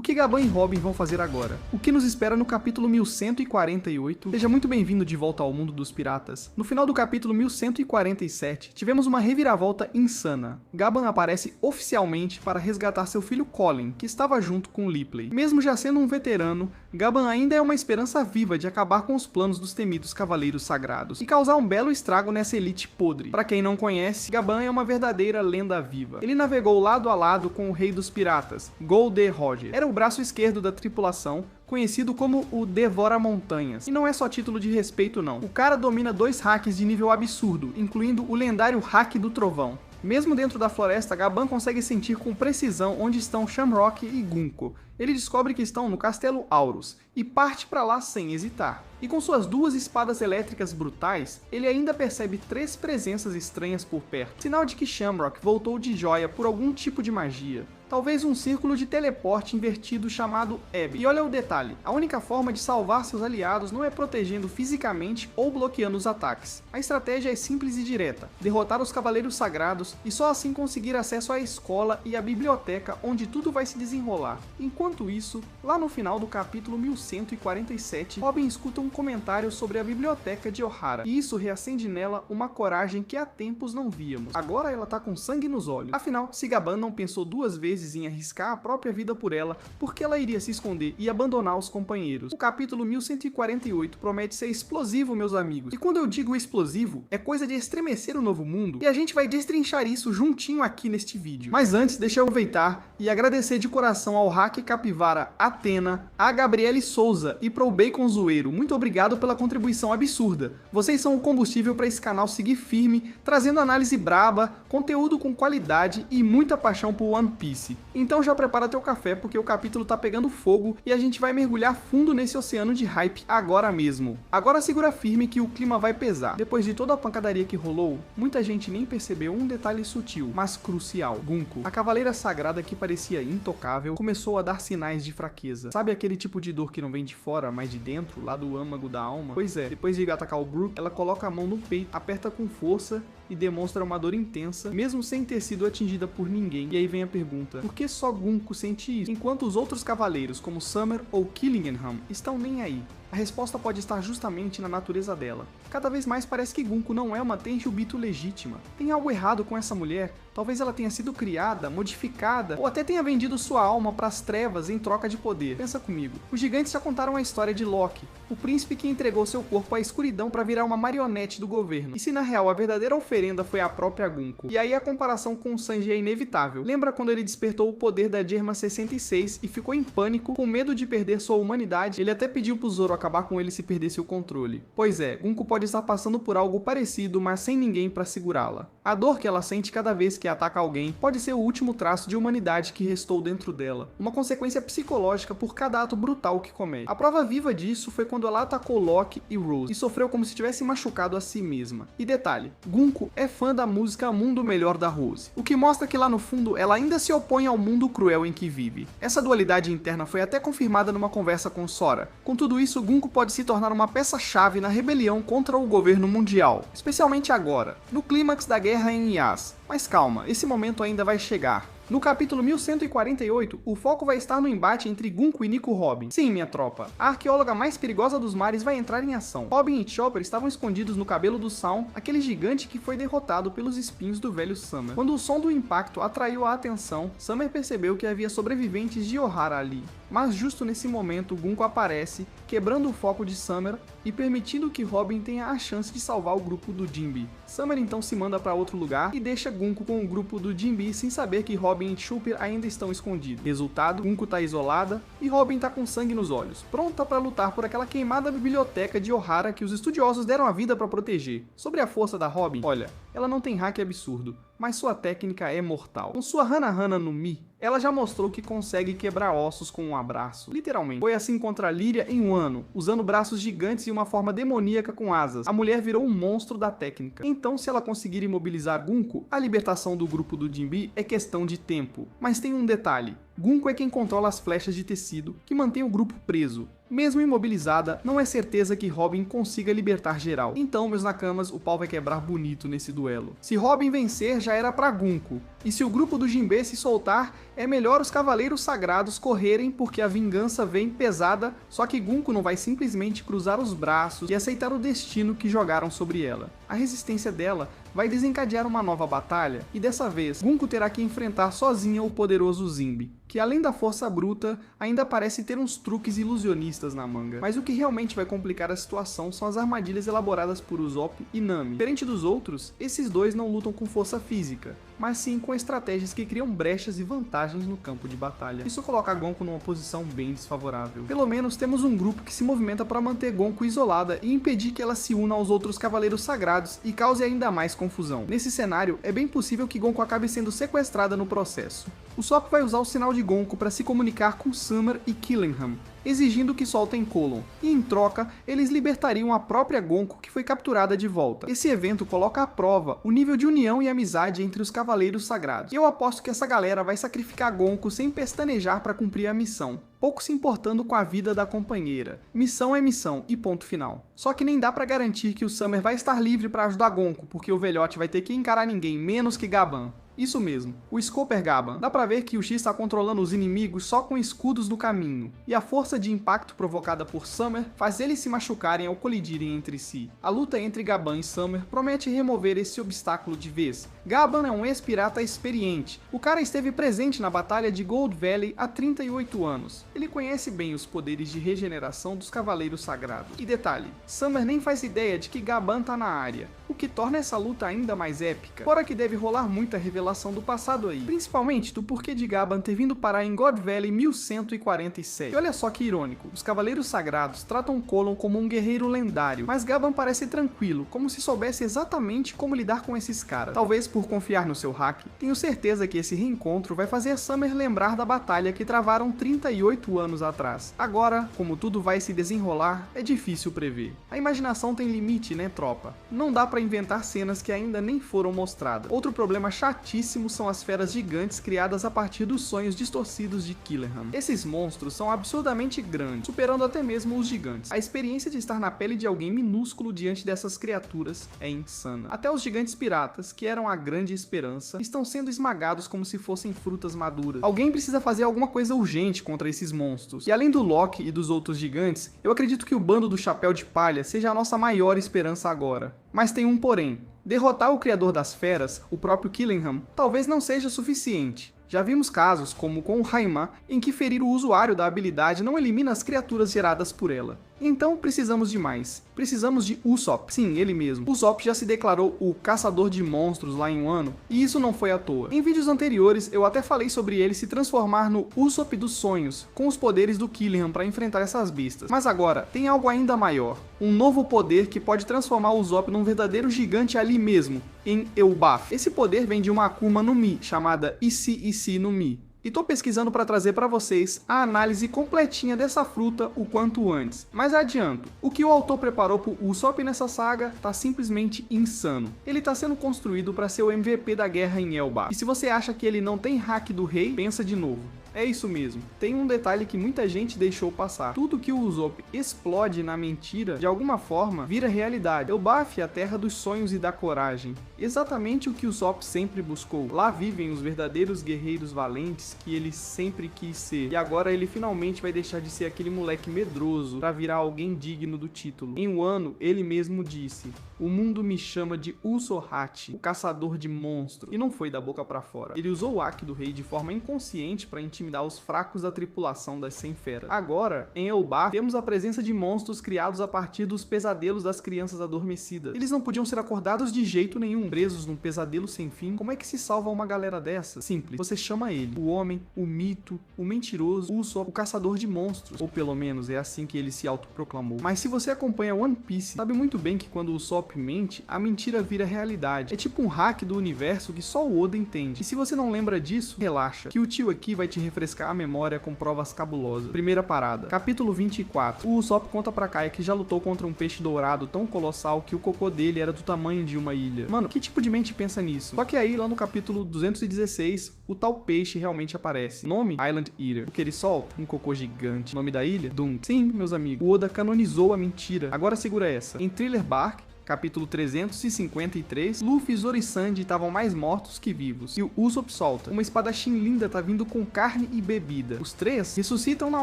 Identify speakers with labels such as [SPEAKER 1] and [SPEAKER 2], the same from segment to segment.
[SPEAKER 1] que Gaban e Robin vão fazer agora? O que nos espera no capítulo 1148? Seja muito bem-vindo de volta ao mundo dos piratas. No final do capítulo 1147, tivemos uma reviravolta insana. Gaban aparece oficialmente para resgatar seu filho Colin, que estava junto com Lipley. Mesmo já sendo um veterano, Gaban ainda é uma esperança viva de acabar com os planos dos temidos Cavaleiros Sagrados e causar um belo estrago nessa elite podre. Para quem não conhece, Gaban é uma verdadeira lenda viva. Ele navegou lado a lado com o rei dos piratas, Gol D. Roger. Era o braço esquerdo da tripulação, conhecido como o Devora-Montanhas. E não é só título de respeito não. O cara domina 2 hacks de nível absurdo, incluindo o lendário Hack do Trovão. Mesmo dentro da floresta, Gaban consegue sentir com precisão onde estão Shamrock e Gunko. Ele descobre que estão no Castelo Aurus e parte para lá sem hesitar. E com suas 2 espadas elétricas brutais, ele ainda percebe 3 presenças estranhas por perto. Sinal de que Shamrock voltou de joia por algum tipo de magia. Talvez um círculo de teleporte invertido chamado Ebb. E olha o detalhe, a única forma de salvar seus aliados não é protegendo fisicamente ou bloqueando os ataques. A estratégia é simples e direta, derrotar os Cavaleiros Sagrados e só assim conseguir acesso à escola e à biblioteca onde tudo vai se desenrolar. Enquanto isso, lá no final do capítulo 1147, Robin escuta um comentário sobre a biblioteca de Ohara, e isso reacende nela uma coragem que há tempos não víamos. Agora ela tá com sangue nos olhos. Afinal, se Gaban não pensou 2 vezes em arriscar a própria vida por ela, porque ela iria se esconder e abandonar os companheiros. O capítulo 1148 promete ser explosivo, meus amigos. E quando eu digo explosivo, é coisa de estremecer o novo mundo, e a gente vai destrinchar isso juntinho aqui neste vídeo. Mas antes, deixa eu aproveitar e agradecer de coração ao Hack Capivara Atena, a Gabriele Souza e pro Bacon Zoeiro. Muito obrigado pela contribuição absurda. Vocês são o combustível para esse canal seguir firme, trazendo análise braba, conteúdo com qualidade e muita paixão por One Piece. Então já prepara teu café, porque o capítulo tá pegando fogo e a gente vai mergulhar fundo nesse oceano de hype agora mesmo. Agora segura firme que o clima vai pesar. Depois de toda a pancadaria que rolou, muita gente nem percebeu um detalhe sutil, mas crucial. Gunko, a cavaleira sagrada que parecia intocável, começou a dar sinais de fraqueza. Sabe aquele tipo de dor que não vem de fora, mas de dentro, lá do âmago da alma? Pois é, depois de atacar o Brook, ela coloca a mão no peito, aperta com força e demonstra uma dor intensa, mesmo sem ter sido atingida por ninguém. E aí vem a pergunta, por que só Gunko sente isso, enquanto os outros cavaleiros, como Summer ou Killingham, estão nem aí? A resposta pode estar justamente na natureza dela. Cada vez mais parece que Gunko não é uma Tenryubito legítima. Tem algo errado com essa mulher. Talvez ela tenha sido criada, modificada, ou até tenha vendido sua alma para as trevas em troca de poder. Pensa comigo. Os gigantes já contaram a história de Loki, o príncipe que entregou seu corpo à escuridão para virar uma marionete do governo. E se na real a verdadeira oferenda foi a própria Gunko? E aí a comparação com o Sanji é inevitável. Lembra quando ele despertou o poder da Germa 66 e ficou em pânico, com medo de perder sua humanidade? Ele até pediu pro Zoro acabar com ele se perdesse o controle. Pois é, Gunko pode estar passando por algo parecido, mas sem ninguém para segurá-la. A dor que ela sente cada vez que ataca alguém pode ser o último traço de humanidade que restou dentro dela, uma consequência psicológica por cada ato brutal que comete. A prova viva disso foi quando ela atacou Loki e Rose, e sofreu como se tivesse machucado a si mesma. E detalhe, Gunko é fã da música Mundo Melhor da Rose, o que mostra que lá no fundo ela ainda se opõe ao mundo cruel em que vive. Essa dualidade interna foi até confirmada numa conversa com Sora. Com tudo isso, Gunko pode se tornar uma peça-chave na rebelião contra o governo mundial, especialmente agora, no clímax da guerra em Yas. Mas calma, esse momento ainda vai chegar. No capítulo 1148, o foco vai estar no embate entre Gunko e Nico Robin. Sim, minha tropa, a arqueóloga mais perigosa dos mares vai entrar em ação. Robin e Chopper estavam escondidos no cabelo do Sound, aquele gigante que foi derrotado pelos espinhos do velho Summer. Quando o som do impacto atraiu a atenção, Summer percebeu que havia sobreviventes de Ohara ali. Mas justo nesse momento, Gunko aparece, quebrando o foco de Summer e permitindo que Robin tenha a chance de salvar o grupo do Jinbe. Summer então se manda para outro lugar e deixa Gunko com o grupo do Jinbe sem saber que Robin e Chopper ainda estão escondidos. Resultado, Gunko tá isolada e Robin tá com sangue nos olhos, pronta para lutar por aquela queimada biblioteca de Ohara que os estudiosos deram a vida para proteger. Sobre a força da Robin, olha, ela não tem hack absurdo, mas sua técnica é mortal. Com sua Hana no Mi, ela já mostrou que consegue quebrar ossos com um abraço, literalmente. Foi assim contra Lyria em Wano, usando braços gigantes e uma forma demoníaca com asas. A mulher virou um monstro da técnica. Então, se ela conseguir imobilizar Gunko, a libertação do grupo do Jinbe é questão de tempo. Mas tem um detalhe. Gunko é quem controla as flechas de tecido, que mantém o grupo preso. Mesmo imobilizada, não é certeza que Robin consiga libertar geral. Então, meus nakamas, o pau vai quebrar bonito nesse duelo. Se Robin vencer, já era pra Gunko. E se o grupo do Jinbe se soltar, é melhor os Cavaleiros Sagrados correrem porque a vingança vem pesada, só que Gunko não vai simplesmente cruzar os braços e aceitar o destino que jogaram sobre ela. A resistência dela vai desencadear uma nova batalha, e dessa vez, Gunko terá que enfrentar sozinha o poderoso Zimby, que além da força bruta, ainda parece ter uns truques ilusionistas na manga. Mas o que realmente vai complicar a situação são as armadilhas elaboradas por Usopp e Nami. Diferente dos outros, esses dois não lutam com força física, mas sim com estratégias que criam brechas e vantagens no campo de batalha. Isso coloca Gonko numa posição bem desfavorável. Pelo menos temos um grupo que se movimenta para manter Gonko isolada e impedir que ela se una aos outros Cavaleiros Sagrados e cause ainda mais confusão. Nesse cenário, é bem possível que Gonko acabe sendo sequestrada no processo. Usopp vai usar o sinal de Gonko para se comunicar com Summer e Killenham, exigindo que soltem Colon, e em troca, eles libertariam a própria Gonko que foi capturada de volta. Esse evento coloca à prova o nível de união e amizade entre os Cavaleiros Sagrados, e eu aposto que essa galera vai sacrificar Gonko sem pestanejar para cumprir a missão, pouco se importando com a vida da companheira. Missão é missão, e ponto final. Só que nem dá pra garantir que o Summer vai estar livre para ajudar Gonko, porque o velhote vai ter que encarar ninguém menos que Gaban. Isso mesmo, o Scooper Gaban. Dá pra ver que o X está controlando os inimigos só com escudos no caminho, e a força de impacto provocada por Summer faz eles se machucarem ao colidirem entre si. A luta entre Gaban e Summer promete remover esse obstáculo de vez. Gaban é um ex-pirata experiente. O cara esteve presente na batalha de Gold Valley há 38 anos. Ele conhece bem os poderes de regeneração dos Cavaleiros Sagrados. E detalhe, Summer nem faz ideia de que Gaban tá na área, o que torna essa luta ainda mais épica. Fora que deve rolar muita revelação do passado aí, principalmente do porquê de Gaban ter vindo parar em God Valley 1147. E olha só que irônico, os Cavaleiros Sagrados tratam Colon como um guerreiro lendário, mas Gaban parece tranquilo, como se soubesse exatamente como lidar com esses caras. Talvez por confiar no seu hack, tenho certeza que esse reencontro vai fazer Summer lembrar da batalha que travaram 38 anos atrás. Agora, como tudo vai se desenrolar, é difícil prever. A imaginação tem limite, né, tropa? Não dá pra inventar cenas que ainda nem foram mostradas. Outro problema chatíssimo são as feras gigantes criadas a partir dos sonhos distorcidos de Killenham. Esses monstros são absurdamente grandes, superando até mesmo os gigantes. A experiência de estar na pele de alguém minúsculo diante dessas criaturas é insana. Até os gigantes piratas, que eram a grande esperança, estão sendo esmagados como se fossem frutas maduras. Alguém precisa fazer alguma coisa urgente contra esses monstros. E além do Loki e dos outros gigantes, eu acredito que o bando do Chapéu de Palha seja a nossa maior esperança agora. Mas tem um porém. Derrotar o criador das feras, o próprio Killenham, talvez não seja suficiente. Já vimos casos, como com o Raima, em que ferir o usuário da habilidade não elimina as criaturas geradas por ela. Então precisamos de mais. Precisamos de Usopp. Sim, ele mesmo. Usopp já se declarou o caçador de monstros lá em Wano, e isso não foi à toa. Em vídeos anteriores, eu até falei sobre ele se transformar no Usopp dos sonhos, com os poderes do Killenham para enfrentar essas bestas. Mas agora, tem algo ainda maior. Um novo poder que pode transformar o Usopp num verdadeiro gigante ali mesmo, em Elbaf. Esse poder vem de uma Akuma no Mi, chamada Issei no Mi. E tô pesquisando para trazer para vocês a análise completinha dessa fruta o quanto antes. Mas adianto, o que o autor preparou pro Usopp nessa saga tá simplesmente insano. Ele tá sendo construído para ser o MVP da guerra em Elbaf. E se você acha que ele não tem hack do rei, pensa de novo. É isso mesmo. Tem um detalhe que muita gente deixou passar. Tudo que o Usopp explode na mentira, de alguma forma, vira realidade. Elbaf é a terra dos sonhos e da coragem. Exatamente o que o Usopp sempre buscou. Lá vivem os verdadeiros guerreiros valentes que ele sempre quis ser. E agora ele finalmente vai deixar de ser aquele moleque medroso para virar alguém digno do título. Em Wano, ele mesmo disse: "O mundo me chama de Usohachi, o caçador de monstros." E não foi da boca para fora. Ele usou o haki do rei de forma inconsciente para intimidar os fracos da tripulação das 100 feras. Agora, em Elbaf, temos a presença de monstros criados a partir dos pesadelos das crianças adormecidas. Eles não podiam ser acordados de jeito nenhum, presos num pesadelo sem fim. Como é que se salva uma galera dessa? Simples, você chama ele, o homem, o mito, o mentiroso, o Usopp, o caçador de monstros. Ou pelo menos é assim que ele se autoproclamou. Mas se você acompanha One Piece, sabe muito bem que quando o Usopp mente, a mentira vira realidade. É tipo um hack do universo que só o Oda entende. E se você não lembra disso, relaxa, que o tio aqui vai te refrescar a memória com provas cabulosas. Primeira parada. Capítulo 24. O Usopp conta pra Kaia que já lutou contra um peixe dourado tão colossal que o cocô dele era do tamanho de uma ilha. Mano, que tipo de mente pensa nisso? Só que aí, lá no capítulo 216, o tal peixe realmente aparece. Nome? Island Eater. O que ele solta? Um cocô gigante. Nome da ilha? Doom. Sim, meus amigos. O Oda canonizou a mentira. Agora segura essa. Em Thriller Bark, capítulo 353, Luffy, Zoro e Sanji estavam mais mortos que vivos. E o Usopp solta: uma espadachim linda tá vindo com carne e bebida. Os três ressuscitam na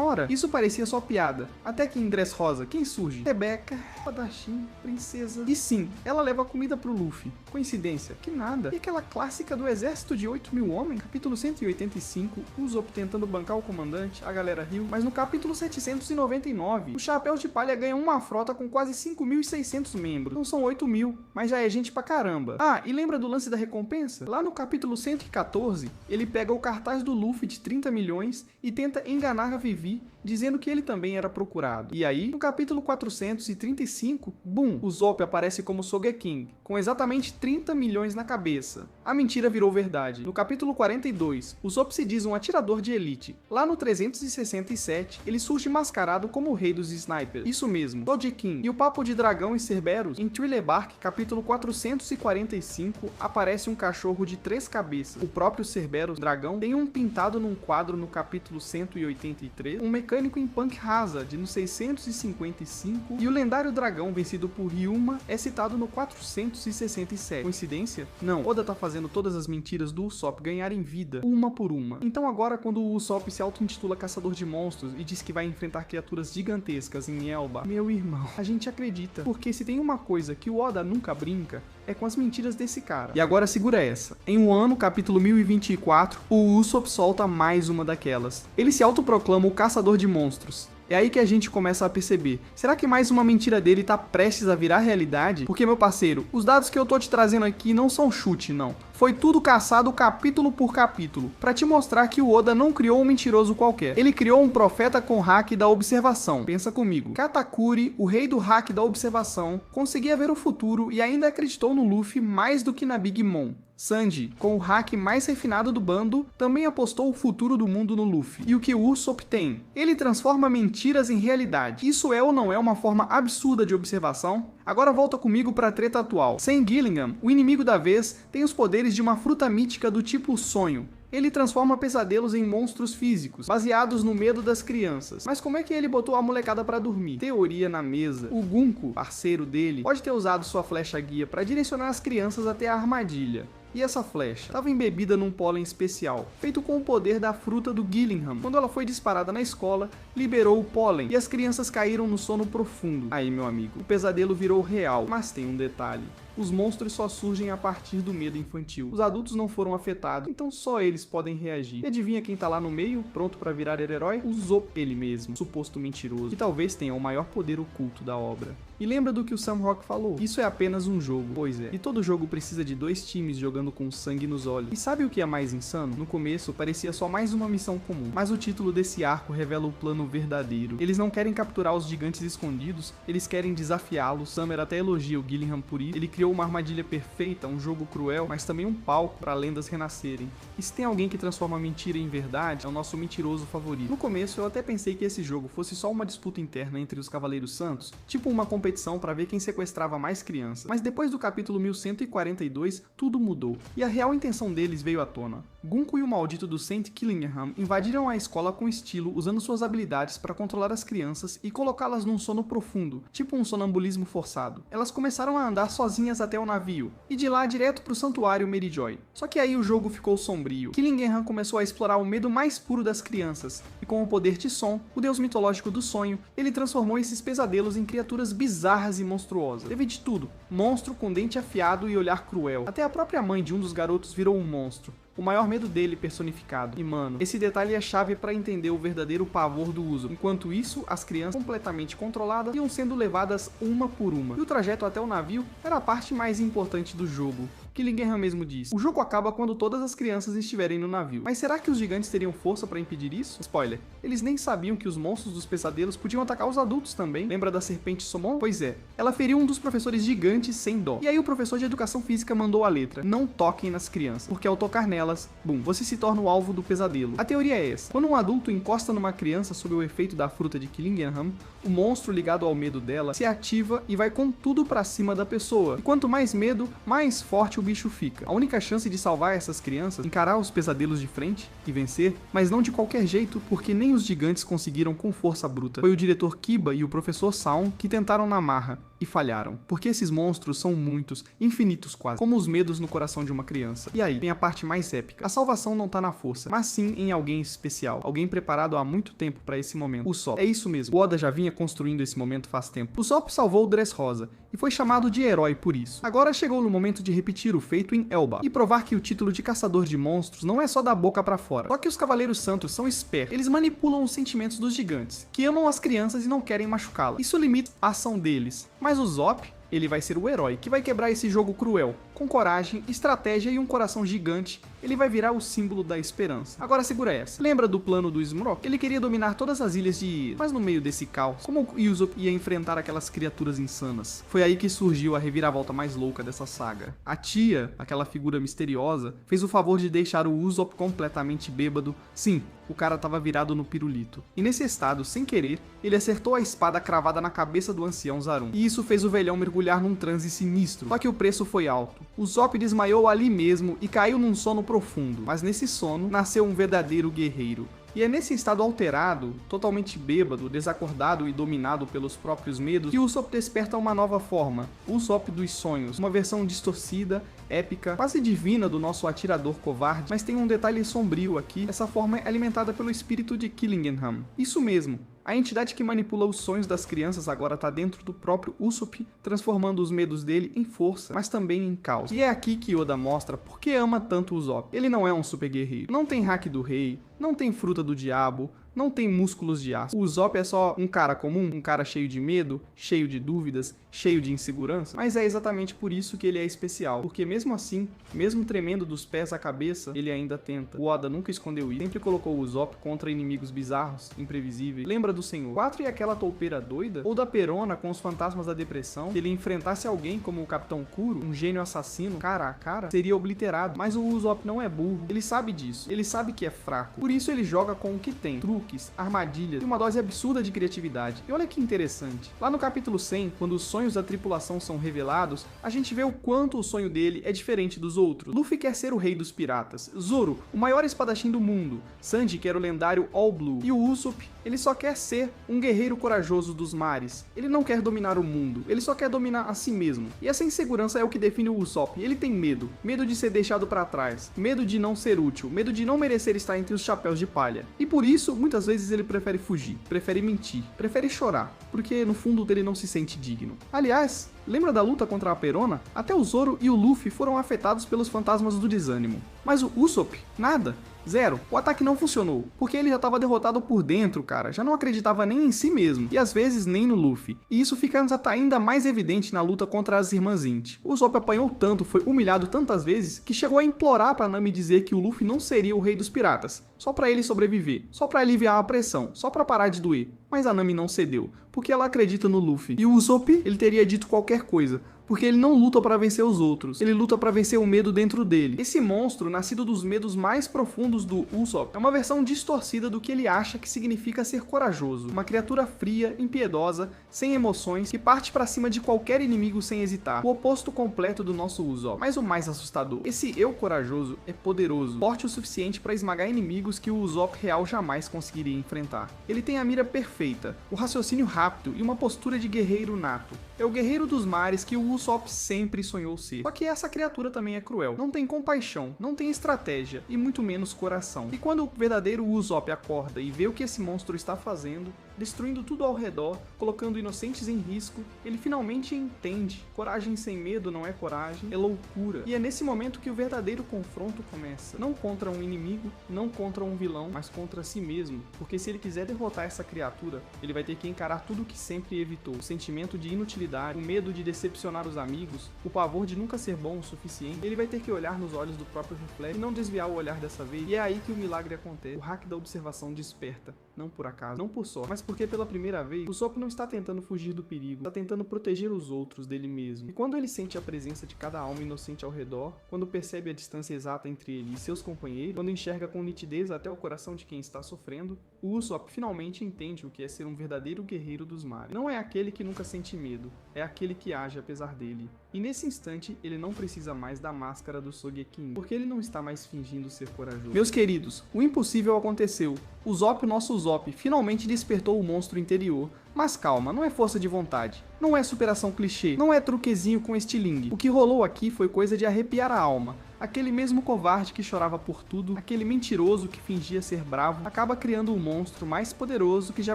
[SPEAKER 1] hora. Isso parecia só piada. Até que em Dressrosa, quem surge? Rebeca, espadachim, princesa. E sim, ela leva comida pro Luffy. Coincidência? Que nada. E aquela clássica do exército de 8.000 homens? Capítulo 185, Usopp tentando bancar o comandante, a galera riu. Mas no capítulo 799, o Chapéu de Palha ganha uma frota com quase 5.600 membros. Não são 8.000, mas já é gente pra caramba. Ah, e lembra do lance da recompensa? Lá no capítulo 114, ele pega o cartaz do Luffy de 30 milhões e tenta enganar a Vivi, dizendo que ele também era procurado. E aí, no capítulo 435, bum, o Usopp aparece como Sogeking, com exatamente 30 milhões na cabeça. A mentira virou verdade. No capítulo 42, o Usopp se diz um atirador de elite. Lá no 367, ele surge mascarado como o rei dos snipers. Isso mesmo, Sogeking. E o papo de dragão e Cerberus, em Thriller Bark, capítulo 445, aparece um cachorro de 3 cabeças. O próprio Cerberus dragão tem um pintado num quadro no capítulo 183, um mecânico em Punk Hazard no 655 e o lendário dragão vencido por Ryuma é citado no 467. Coincidência? Não. Oda tá fazendo todas as mentiras do Usopp ganharem vida, uma por uma. Então agora, quando o Usopp se auto-intitula caçador de monstros e diz que vai enfrentar criaturas gigantescas em Elba, meu irmão, a gente acredita. Porque se tem uma coisa que o Oda nunca brinca, é com as mentiras desse cara. E agora segura essa. Em um ano, capítulo 1024, o Usopp solta mais uma daquelas. Ele se autoproclama o caçador de monstros. É aí que a gente começa a perceber, será que mais uma mentira dele tá prestes a virar realidade? Porque, meu parceiro, os dados que eu tô te trazendo aqui não são chute, não. Foi tudo caçado capítulo por capítulo, pra te mostrar que o Oda não criou um mentiroso qualquer. Ele criou um profeta com hack da observação. Pensa comigo. Katakuri, o rei do hack da observação, conseguia ver o futuro e ainda acreditou no Luffy mais do que na Big Mom. Sanji, com o hack mais refinado do bando, também apostou o futuro do mundo no Luffy. E o que o Usopp tem? Ele transforma mentiras em realidade. Isso é ou não é uma forma absurda de observação? Agora volta comigo pra treta atual. Sam Gillingham, o inimigo da vez, tem os poderes de uma fruta mítica do tipo sonho. Ele transforma pesadelos em monstros físicos, baseados no medo das crianças. Mas como é que ele botou a molecada pra dormir? Teoria na mesa. O Gunko, parceiro dele, pode ter usado sua flecha guia pra direcionar as crianças até a armadilha. E essa flecha estava embebida num pólen especial, feito com o poder da fruta do Gillingham. Quando ela foi disparada na escola, liberou o pólen e as crianças caíram no sono profundo. Aí, meu amigo, o pesadelo virou real, mas tem um detalhe. Os monstros só surgem a partir do medo infantil. Os adultos não foram afetados, então só eles podem reagir. E adivinha quem tá lá no meio, pronto pra virar herói? O Usopp, ele mesmo, suposto mentiroso, que talvez tenha o maior poder oculto da obra. E lembra do que o Sam Rock falou? Isso é apenas um jogo. Pois é. E todo jogo precisa de 2 times jogando com sangue nos olhos. E sabe o que é mais insano? No começo parecia só mais uma missão comum, mas o título desse arco revela o plano verdadeiro. Eles não querem capturar os gigantes escondidos, eles querem desafiá-los. Summer até elogia o Gillingham por isso. Ele criou uma armadilha perfeita, um jogo cruel, mas também um palco para lendas renascerem. E se tem alguém que transforma mentira em verdade, é o nosso mentiroso favorito. No começo eu até pensei que esse jogo fosse só uma disputa interna entre os Cavaleiros Santos, tipo uma competição para ver quem sequestrava mais crianças. Mas depois do capítulo 1142, tudo mudou, e a real intenção deles veio à tona. Gunko e o maldito do St. Killingham invadiram a escola com estilo, usando suas habilidades para controlar as crianças e colocá-las num sono profundo, tipo um sonambulismo forçado. Elas começaram a andar sozinhas até o navio, e de lá direto pro santuário Merijoy. Só que aí o jogo ficou sombrio. Killingham começou a explorar o medo mais puro das crianças, e com o poder Tisson, o deus mitológico do sonho, ele transformou esses pesadelos em criaturas bizarras e monstruosas. Teve de tudo, monstro com dente afiado e olhar cruel. Até a própria mãe de um dos garotos virou um monstro. O maior medo dele personificado. E mano, esse detalhe é chave para entender o verdadeiro pavor do Usopp. Enquanto isso, as crianças completamente controladas iam sendo levadas uma por uma. E o trajeto até o navio era a parte mais importante do jogo. Killingham mesmo disse: o jogo acaba quando todas as crianças estiverem no navio. Mas será que os gigantes teriam força para impedir isso? Spoiler, eles nem sabiam que os monstros dos pesadelos podiam atacar os adultos também. Lembra da serpente Somon? Pois é, ela feriu um dos professores gigantes sem dó. E aí o professor de educação física mandou a letra: não toquem nas crianças, porque ao tocar nelas, bum, você se torna o alvo do pesadelo. A teoria é essa: quando um adulto encosta numa criança sob o efeito da fruta de Killingham, o monstro ligado ao medo dela se ativa e vai com tudo pra cima da pessoa. E quanto mais medo, mais forte o bicho fica. A única chance de salvar essas crianças, encarar os pesadelos de frente e vencer, mas não de qualquer jeito, porque nem os gigantes conseguiram com força bruta. Foi o diretor Kiba e o professor Saun que tentaram na marra e falharam, porque esses monstros são muitos, infinitos quase, como os medos no coração de uma criança. E aí, vem a parte mais épica. A salvação não tá na força, mas sim em alguém especial, alguém preparado há muito tempo pra esse momento. Usopp. É isso mesmo, o Oda já vinha construindo esse momento faz tempo. Usopp salvou o Dressrosa, e foi chamado de herói por isso. Agora chegou no momento de repetir o feito em Elba, e provar que o título de caçador de monstros não é só da boca pra fora. Só que os Cavaleiros Santos são espertos, eles manipulam os sentimentos dos gigantes, que amam as crianças e não querem machucá-las. Isso limita a ação deles, mas o Usopp, ele vai ser o herói que vai quebrar esse jogo cruel. Com coragem, estratégia e um coração gigante, ele vai virar o símbolo da esperança. Agora segura essa. Lembra do plano do Smoke? Ele queria dominar todas as ilhas de Ida, mas no meio desse caos, como o Usopp ia enfrentar aquelas criaturas insanas? Foi aí que surgiu a reviravolta mais louca dessa saga. A tia, aquela figura misteriosa, fez o favor de deixar o Usopp completamente bêbado. Sim, o cara tava virado no pirulito. E nesse estado, sem querer, ele acertou a espada cravada na cabeça do ancião Zarum. E isso fez o velhão mergulhar num transe sinistro. Só que o preço foi alto. O Usopp desmaiou ali mesmo e caiu num sono profundo. Mas nesse sono, nasceu um verdadeiro guerreiro. E é nesse estado alterado, totalmente bêbado, desacordado e dominado pelos próprios medos, que Usopp desperta uma nova forma, o Usopp dos sonhos, uma versão distorcida, épica, quase divina do nosso atirador covarde, mas tem um detalhe sombrio aqui: essa forma é alimentada pelo espírito de Killingham. Isso mesmo, a entidade que manipula os sonhos das crianças agora está dentro do próprio Usopp, transformando os medos dele em força, mas também em caos. E é aqui que Oda mostra por que ama tanto o Usopp. Ele não é um super guerreiro, não tem hack do rei, não tem fruta do diabo, não tem músculos de aço. O Usopp é só um cara comum, um cara cheio de medo, cheio de dúvidas, cheio de insegurança, mas é exatamente por isso que ele é especial, porque mesmo assim, mesmo tremendo dos pés à cabeça, ele ainda tenta. O Oda nunca escondeu isso, sempre colocou o Usopp contra inimigos bizarros, imprevisíveis. Lembra do Senhor 4 e aquela toupeira doida? Ou da Perona com os fantasmas da depressão? Se ele enfrentasse alguém como o Capitão Kuro, um gênio assassino, cara a cara, seria obliterado. Mas o Usopp não é burro, ele sabe disso, ele sabe que é fraco, por isso ele joga com o que tem: truques, armadilhas e uma dose absurda de criatividade. E olha que interessante, lá no capítulo 100, quando os sonhos da tripulação são revelados, a gente vê o quanto o sonho dele é diferente dos outros. Luffy quer ser o rei dos piratas, Zoro, o maior espadachim do mundo, Sanji quer o lendário All Blue, e o Usopp, ele só quer ser um guerreiro corajoso dos mares. Ele não quer dominar o mundo, ele só quer dominar a si mesmo. E essa insegurança é o que define o Usopp. Ele tem medo, medo de ser deixado pra trás, medo de não ser útil, medo de não merecer estar entre os chapéus de palha. E por isso, muitas vezes ele prefere fugir, prefere mentir, prefere chorar, porque no fundo dele não se sente digno. Aliás, lembra da luta contra a Perona? Até o Zoro e o Luffy foram afetados pelos fantasmas do desânimo. Mas o Usopp, nada. Zero. O ataque não funcionou, porque ele já estava derrotado por dentro, cara. Já não acreditava nem em si mesmo, e às vezes nem no Luffy. E isso fica ainda mais evidente na luta contra as irmãs Int. O Usopp apanhou tanto, foi humilhado tantas vezes, que chegou a implorar pra Nami dizer que o Luffy não seria o rei dos piratas, só pra ele sobreviver, só pra aliviar a pressão, só pra parar de doer. Mas a Nami não cedeu, porque ela acredita no Luffy. E o Usopp, ele teria dito qualquer coisa, porque ele não luta para vencer os outros, ele luta para vencer o medo dentro dele. Esse monstro, nascido dos medos mais profundos do Usopp, é uma versão distorcida do que ele acha que significa ser corajoso. Uma criatura fria, impiedosa, sem emoções, que parte para cima de qualquer inimigo sem hesitar. O oposto completo do nosso Usopp. Mas o mais assustador, esse eu corajoso é poderoso, forte o suficiente para esmagar inimigos que o Usopp real jamais conseguiria enfrentar. Ele tem a mira perfeita, o raciocínio rápido e uma postura de guerreiro nato. É o guerreiro dos mares que o Usopp sempre sonhou ser. Só que essa criatura também é cruel. Não tem compaixão, não tem estratégia e muito menos coração. E quando o verdadeiro Usopp acorda e vê o que esse monstro está fazendo, destruindo tudo ao redor, colocando inocentes em risco, ele finalmente entende. Coragem sem medo não é coragem, é loucura. E é nesse momento que o verdadeiro confronto começa. Não contra um inimigo, não contra contra um vilão, mas contra si mesmo, porque se ele quiser derrotar essa criatura, ele vai ter que encarar tudo o que sempre evitou, o sentimento de inutilidade, o medo de decepcionar os amigos, o pavor de nunca ser bom o suficiente. Ele vai ter que olhar nos olhos do próprio reflexo e não desviar o olhar dessa vez, e é aí que o milagre acontece. O hack da observação desperta, não por acaso, não por sorte, mas porque pela primeira vez, o Usopp não está tentando fugir do perigo, está tentando proteger os outros dele mesmo. E quando ele sente a presença de cada alma inocente ao redor, quando percebe a distância exata entre ele e seus companheiros, quando enxerga com nitidez até o coração de quem está sofrendo, o Usopp finalmente entende o que é ser um verdadeiro guerreiro dos mares. Não é aquele que nunca sente medo, é aquele que age apesar dele. E nesse instante, ele não precisa mais da máscara do Sogeking, porque ele não está mais fingindo ser corajoso. Meus queridos, o impossível aconteceu. O Usopp, nosso Usopp, finalmente despertou o monstro interior. Mas calma, não é força de vontade, não é superação clichê, não é truquezinho com estilingue. O que rolou aqui foi coisa de arrepiar a alma. Aquele mesmo covarde que chorava por tudo, aquele mentiroso que fingia ser bravo, acaba criando o monstro mais poderoso que já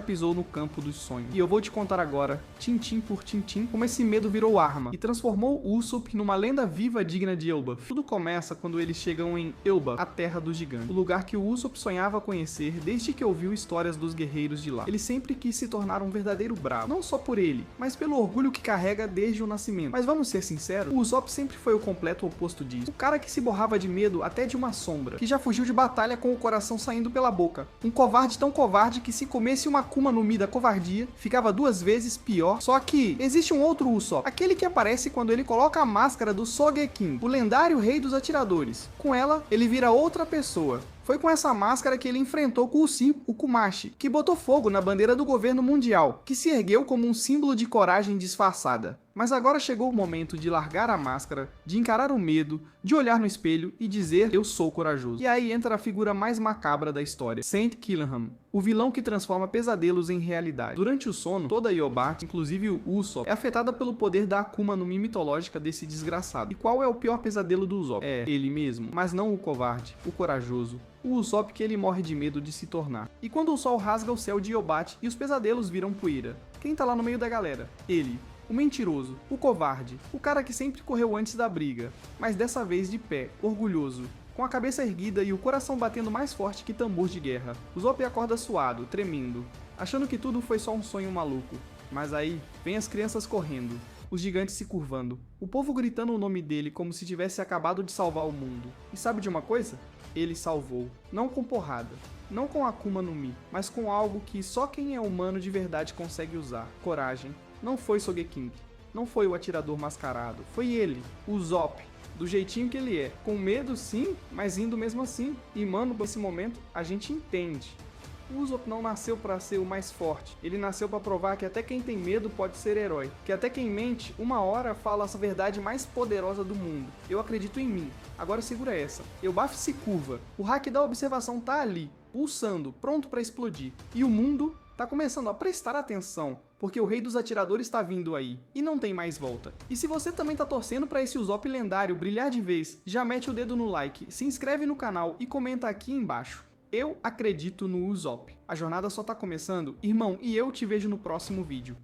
[SPEAKER 1] pisou no campo dos sonhos. E eu vou te contar agora, tintim por tintim, como esse medo virou arma e transformou Usopp numa lenda viva digna de Elbaf. Tudo começa quando eles chegam em Elbaf, a terra dos gigantes, o lugar que o Usopp sonhava conhecer desde que ouviu histórias dos guerreiros de lá. Ele sempre quis se tornar um verdadeiro bravo, não só por ele, mas pelo orgulho que carrega desde o nascimento. Mas vamos ser sinceros, o Usopp sempre foi o completo oposto disso. O cara que se borrava de medo até de uma sombra, que já fugiu de batalha com o coração saindo pela boca. Um covarde tão covarde que se comesse uma Akuma no Mi da covardia, ficava 2 vezes pior. Só que existe um outro Usopp, aquele que aparece quando ele coloca a máscara do Sogeking, o lendário rei dos atiradores. Com ela, ele vira outra pessoa. Foi com essa máscara que ele enfrentou Kursi, o Kumashi, que botou fogo na bandeira do governo mundial, que se ergueu como um símbolo de coragem disfarçada. Mas agora chegou o momento de largar a máscara, de encarar o medo, de olhar no espelho e dizer eu sou corajoso. E aí entra a figura mais macabra da história, Saint Kilham, o vilão que transforma pesadelos em realidade. Durante o sono, toda Yobart, inclusive o Usopp, é afetada pelo poder da Akuma no Mi mitológica desse desgraçado. E qual é o pior pesadelo do Usopp? É ele mesmo, mas não o covarde, o corajoso. O Usopp que ele morre de medo de se tornar. E quando o sol rasga o céu de Yobart e os pesadelos viram poeira, quem tá lá no meio da galera? Ele. O mentiroso, o covarde, o cara que sempre correu antes da briga, mas dessa vez de pé, orgulhoso, com a cabeça erguida e o coração batendo mais forte que tambor de guerra. Usopp acorda suado, tremendo, achando que tudo foi só um sonho maluco. Mas aí, vem as crianças correndo, os gigantes se curvando, o povo gritando o nome dele como se tivesse acabado de salvar o mundo. E sabe de uma coisa? Ele salvou, não com porrada, não com Akuma no Mi, mas com algo que só quem é humano de verdade consegue usar, coragem. Não foi Sogeking, não foi o atirador mascarado, foi ele, o Usopp, do jeitinho que ele é. Com medo sim, mas indo mesmo assim. E mano, nesse momento a gente entende. O Usopp não nasceu para ser o mais forte, ele nasceu para provar que até quem tem medo pode ser herói, que até quem mente uma hora fala essa verdade mais poderosa do mundo. Eu acredito em mim, agora segura essa. Elbaf se curva, o hack da observação tá ali, pulsando, pronto para explodir. E o mundo tá começando a prestar atenção, porque o rei dos atiradores tá vindo aí, e não tem mais volta. E se você também tá torcendo pra esse Usopp lendário brilhar de vez, já mete o dedo no like, se inscreve no canal e comenta aqui embaixo. Eu acredito no Usopp. A jornada só tá começando, irmão, e eu te vejo no próximo vídeo.